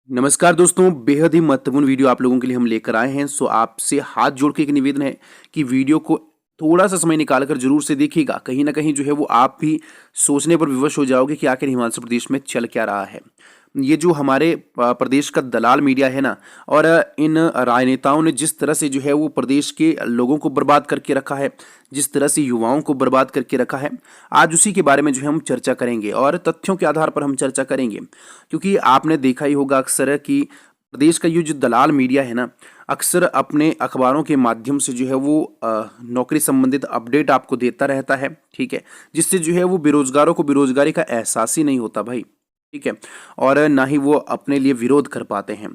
नमस्कार दोस्तों, बेहद ही महत्वपूर्ण वीडियो आप लोगों के लिए हम लेकर आए हैं। सो आपसे हाथ जोड़ के एक निवेदन है कि वीडियो को थोड़ा-सा समय निकाल कर ज़रूर से देखिएगा। कहीं न कहीं जो है वो आप भी सोचने पर विवश हो जाओगे कि आखिर हिमाचल प्रदेश में चल क्या रहा है। ये जो हमारे प्रदेश का दलाल मीडिया है ना, और इन राजनेताओं ने जिस तरह से जो है वो प्रदेश के लोगों को बर्बाद करके रखा है, जिस तरह से युवाओं को बर्बाद करके रखा है, आज उसी के बारे में जो है हम चर्चा करेंगे और तथ्यों के आधार पर हम चर्चा करेंगे। क्योंकि आपने देखा ही होगा अक्सर कि प्रदेश का ये जो दलाल मीडिया है ना, अक्सर अपने अखबारों के माध्यम से जो है वो नौकरी संबंधित अपडेट आपको देता रहता है, ठीक है? जिससे जो है वो बेरोज़गारों को बेरोज़गारी का एहसास ही नहीं होता भाई, ठीक है? और ना ही वो अपने लिए विरोध कर पाते हैं।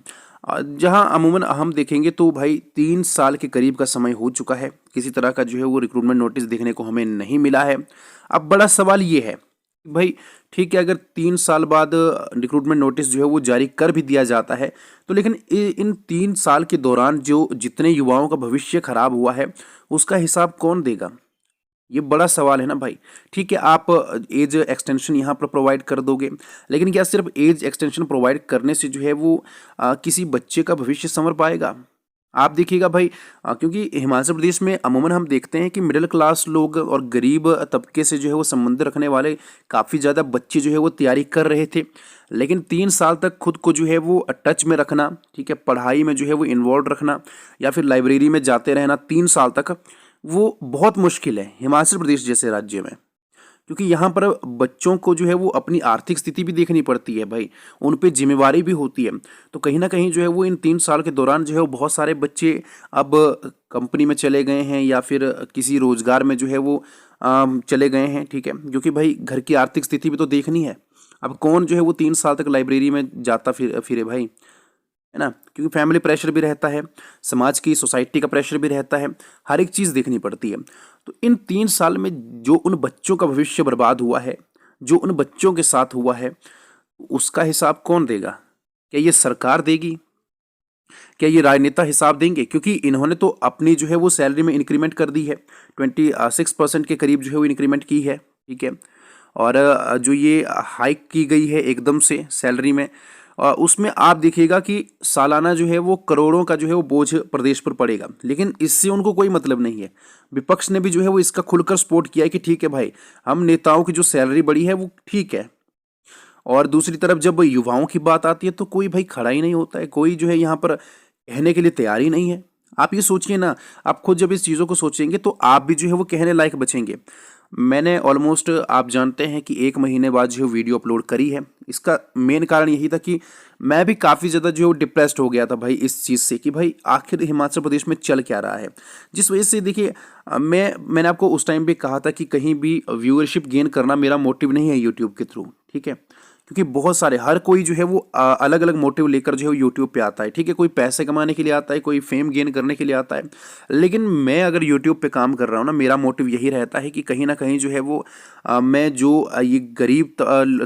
जहाँ अमूमन हम देखेंगे तो भाई 3 साल के करीब का समय हो चुका है, किसी तरह का जो है वो रिक्रूटमेंट नोटिस देखने को हमें नहीं मिला है। अब बड़ा सवाल ये है भाई, ठीक है, अगर 3 साल बाद रिक्रूटमेंट नोटिस जो है वो जारी कर भी दिया जाता है, तो लेकिन इन 3 साल के दौरान जो जितने युवाओं का भविष्य खराब हुआ है, उसका हिसाब कौन देगा? ये बड़ा सवाल है ना भाई। ठीक है, आप एज एक्सटेंशन यहाँ पर प्रोवाइड कर दोगे, लेकिन क्या सिर्फ एज एक्सटेंशन प्रोवाइड करने से जो है वो किसी बच्चे का भविष्य संवर पाएगा? आप देखिएगा भाई, क्योंकि हिमाचल प्रदेश में अमूमन हम देखते हैं कि मिडिल क्लास लोग और गरीब तबके से जो है वो संबंध रखने वाले काफ़ी ज़्यादा बच्चे जो है वो तैयारी कर रहे थे। लेकिन 3 साल तक खुद को जो है वो टच में रखना, ठीक है, पढ़ाई में जो है वो इन्वॉल्व रखना या फिर लाइब्रेरी में जाते रहना 3 साल तक, वो बहुत मुश्किल है हिमाचल प्रदेश जैसे राज्य में। क्योंकि यहाँ पर बच्चों को जो है वो अपनी आर्थिक स्थिति भी देखनी पड़ती है भाई, उन पे ज़िम्मेवारी भी होती है। तो कहीं न कहीं जो है वो इन 3 साल के दौरान जो है वो बहुत सारे बच्चे अब कंपनी में चले गए हैं या फिर किसी रोज़गार में जो है वो चले गए हैं, ठीक है? क्योंकि भाई घर की आर्थिक स्थिति भी तो देखनी है। अब कौन जो है वो 3 साल तक लाइब्रेरी में जाता फिरे भाई? है ना? क्योंकि फैमिली प्रेशर भी रहता है, समाज की सोसाइटी का प्रेशर भी रहता है, हर एक चीज़ देखनी पड़ती है। तो इन 3 साल में जो उन बच्चों का भविष्य बर्बाद हुआ है, जो उन बच्चों के साथ हुआ है, उसका हिसाब कौन देगा? क्या ये सरकार देगी? क्या ये राजनेता हिसाब देंगे? क्योंकि इन्होंने तो अपनी जो है वो सैलरी में इंक्रीमेंट कर दी है, 26% के करीब जो है वो इंक्रीमेंट की है, ठीक है? और जो ये हाइक की गई है एकदम से सैलरी में, उसमें आप देखिएगा कि सालाना जो है वो करोड़ों का जो है वो बोझ प्रदेश पर पड़ेगा, लेकिन इससे उनको कोई मतलब नहीं है। विपक्ष ने भी जो है वो इसका खुलकर सपोर्ट किया है कि ठीक है भाई, हम नेताओं की जो सैलरी बढ़ी है वो ठीक है। और दूसरी तरफ जब युवाओं की बात आती है तो कोई भाई खड़ा ही नहीं होता है, कोई जो है यहाँ पर कहने के लिए तैयार ही नहीं है। आप ये सोचिए ना, आप खुद जब इस चीज़ों को सोचेंगे तो आप भी जो है वो कहने लायक बचेंगे। मैंने ऑलमोस्ट, आप जानते हैं कि 1 महीने बाद जो है वीडियो अपलोड करी है। इसका मेन कारण यही था कि मैं भी काफ़ी ज़्यादा जो है वो डिप्रेस्ड हो गया था भाई इस चीज़ से कि भाई आखिर हिमाचल प्रदेश में चल क्या रहा है। जिस वजह से देखिए, मैंने आपको उस टाइम पे कहा था कि कहीं भी व्यूअरशिप गेन करना मेरा मोटिव नहीं है यूट्यूब के थ्रू, ठीक है? क्योंकि बहुत सारे, हर कोई जो है वो अलग अलग मोटिव लेकर जो है यूट्यूब पे आता है, ठीक है? कोई पैसे कमाने के लिए आता है, कोई फेम गेन करने के लिए आता है। लेकिन मैं अगर यूट्यूब पे काम कर रहा हूँ ना, मेरा मोटिव यही रहता है कि कहीं ना कहीं जो है वो मैं जो ये गरीब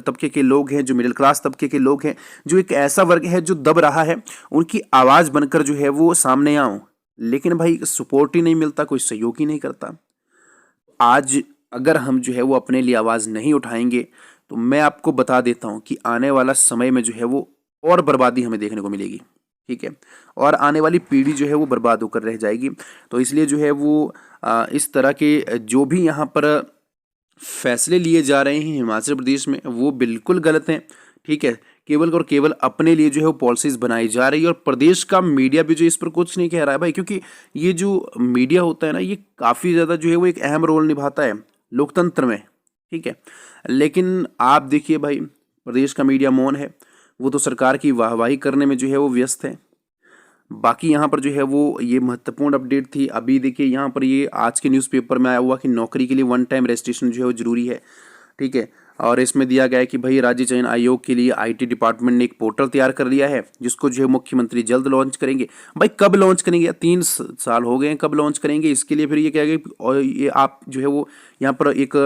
तबके के लोग हैं, जो मिडिल क्लास तबके के लोग हैं, जो एक ऐसा वर्ग है जो दब रहा है, उनकी आवाज़ बनकर जो है वो सामने आऊँ। लेकिन भाई सपोर्ट ही नहीं मिलता, कोई सहयोग ही नहीं करता। आज अगर हम जो है वो अपने लिए आवाज़ नहीं उठाएंगे, तो मैं आपको बता देता हूँ कि आने वाला समय में जो है वो और बर्बादी हमें देखने को मिलेगी, ठीक है? और आने वाली पीढ़ी जो है वो बर्बाद होकर रह जाएगी। तो इसलिए जो है वो इस तरह के जो भी यहाँ पर फैसले लिए जा रहे हैं हिमाचल प्रदेश में, वो बिल्कुल गलत हैं, ठीक है? केवल और केवल अपने लिए जो है वो पॉलिसीज़ बनाई जा रही है, और प्रदेश का मीडिया भी जो इस पर कुछ नहीं कह रहा है भाई। क्योंकि ये जो मीडिया होता है ना, ये काफ़ी ज़्यादा जो है वो एक अहम रोल निभाता है लोकतंत्र में, ठीक है? लेकिन आप देखिए भाई, प्रदेश का मीडिया मौन है, वो तो सरकार की वाहवाही करने में जो है वो व्यस्त है। बाकी यहाँ पर जो है वो ये महत्वपूर्ण अपडेट थी। अभी देखिए यहाँ पर ये आज के न्यूज़पेपर में आया हुआ कि नौकरी के लिए वन टाइम रजिस्ट्रेशन जो है वो ज़रूरी है, ठीक है? और इसमें दिया गया है कि भाई राज्य चयन आयोग के लिए आईटी डिपार्टमेंट ने एक पोर्टल तैयार कर लिया है, जिसको जो है मुख्यमंत्री जल्द लॉन्च करेंगे। भाई कब लॉन्च करेंगे? 3 साल हो गए हैं, कब लॉन्च करेंगे? इसके लिए फिर ये क्या है कि और ये आप जो है वो यहाँ पर एक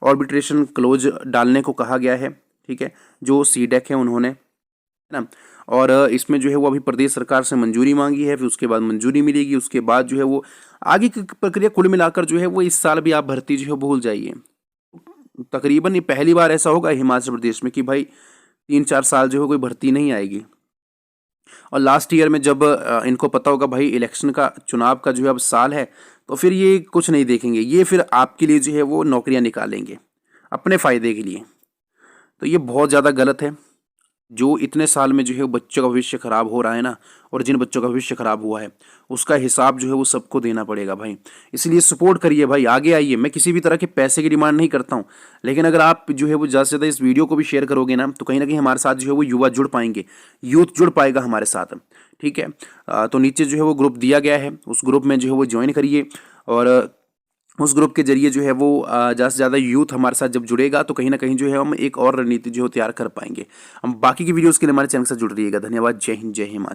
ऑर्बिट्रेशन क्लोज डालने को कहा गया है, ठीक है? जो सीडेक है उन्होंने, है ना? और इसमें जो है वो अभी प्रदेश सरकार से मंजूरी मांगी है, फिर उसके बाद मंजूरी मिलेगी, उसके बाद जो है वो आगे की प्रक्रिया कुल मिलाकर जो है वो इस साल भी आप भर्ती जो है भूल जाइए। तकरीबन ये पहली बार ऐसा होगा हिमाचल प्रदेश में कि भाई 3-4 साल जो है कोई भर्ती नहीं आएगी। और लास्ट ईयर में जब इनको पता होगा भाई इलेक्शन का चुनाव का जो है अब साल है, तो फिर ये कुछ नहीं देखेंगे, ये फिर आपके लिए जो है वो नौकरियां निकालेंगे अपने फ़ायदे के लिए। तो ये बहुत ज़्यादा गलत है। जो इतने साल में जो है वो बच्चों का भविष्य खराब हो रहा है ना, और जिन बच्चों का भविष्य खराब हुआ है उसका हिसाब जो है वो सबको देना पड़ेगा भाई। इसलिए सपोर्ट करिए भाई, आगे आइए। मैं किसी भी तरह के पैसे की डिमांड नहीं करता हूँ, लेकिन अगर आप जो है वो ज़्यादा से ज़्यादा इस वीडियो को भी शेयर करोगे ना, तो कहीं ना कहीं हमारे साथ जो है वो युवा जुड़ पाएंगे, यूथ जुड़ पाएगा हमारे साथ। ठीक है। तो नीचे जो है वो ग्रुप दिया गया है, उस ग्रुप में जो है वो ज्वाइन करिए, और उस ग्रुप के जरिए जो है वो ज़्यादा से ज़्यादा यूथ हमारे साथ जब जुड़ेगा तो कहीं ना कहीं जो है हम एक और रणनीति जो है तैयार कर पाएंगे। हम बाकी की वीडियोस के लिए हमारे चैनल से जुड़ रहिएगा। धन्यवाद। जय हिंद, जय हिमाचल।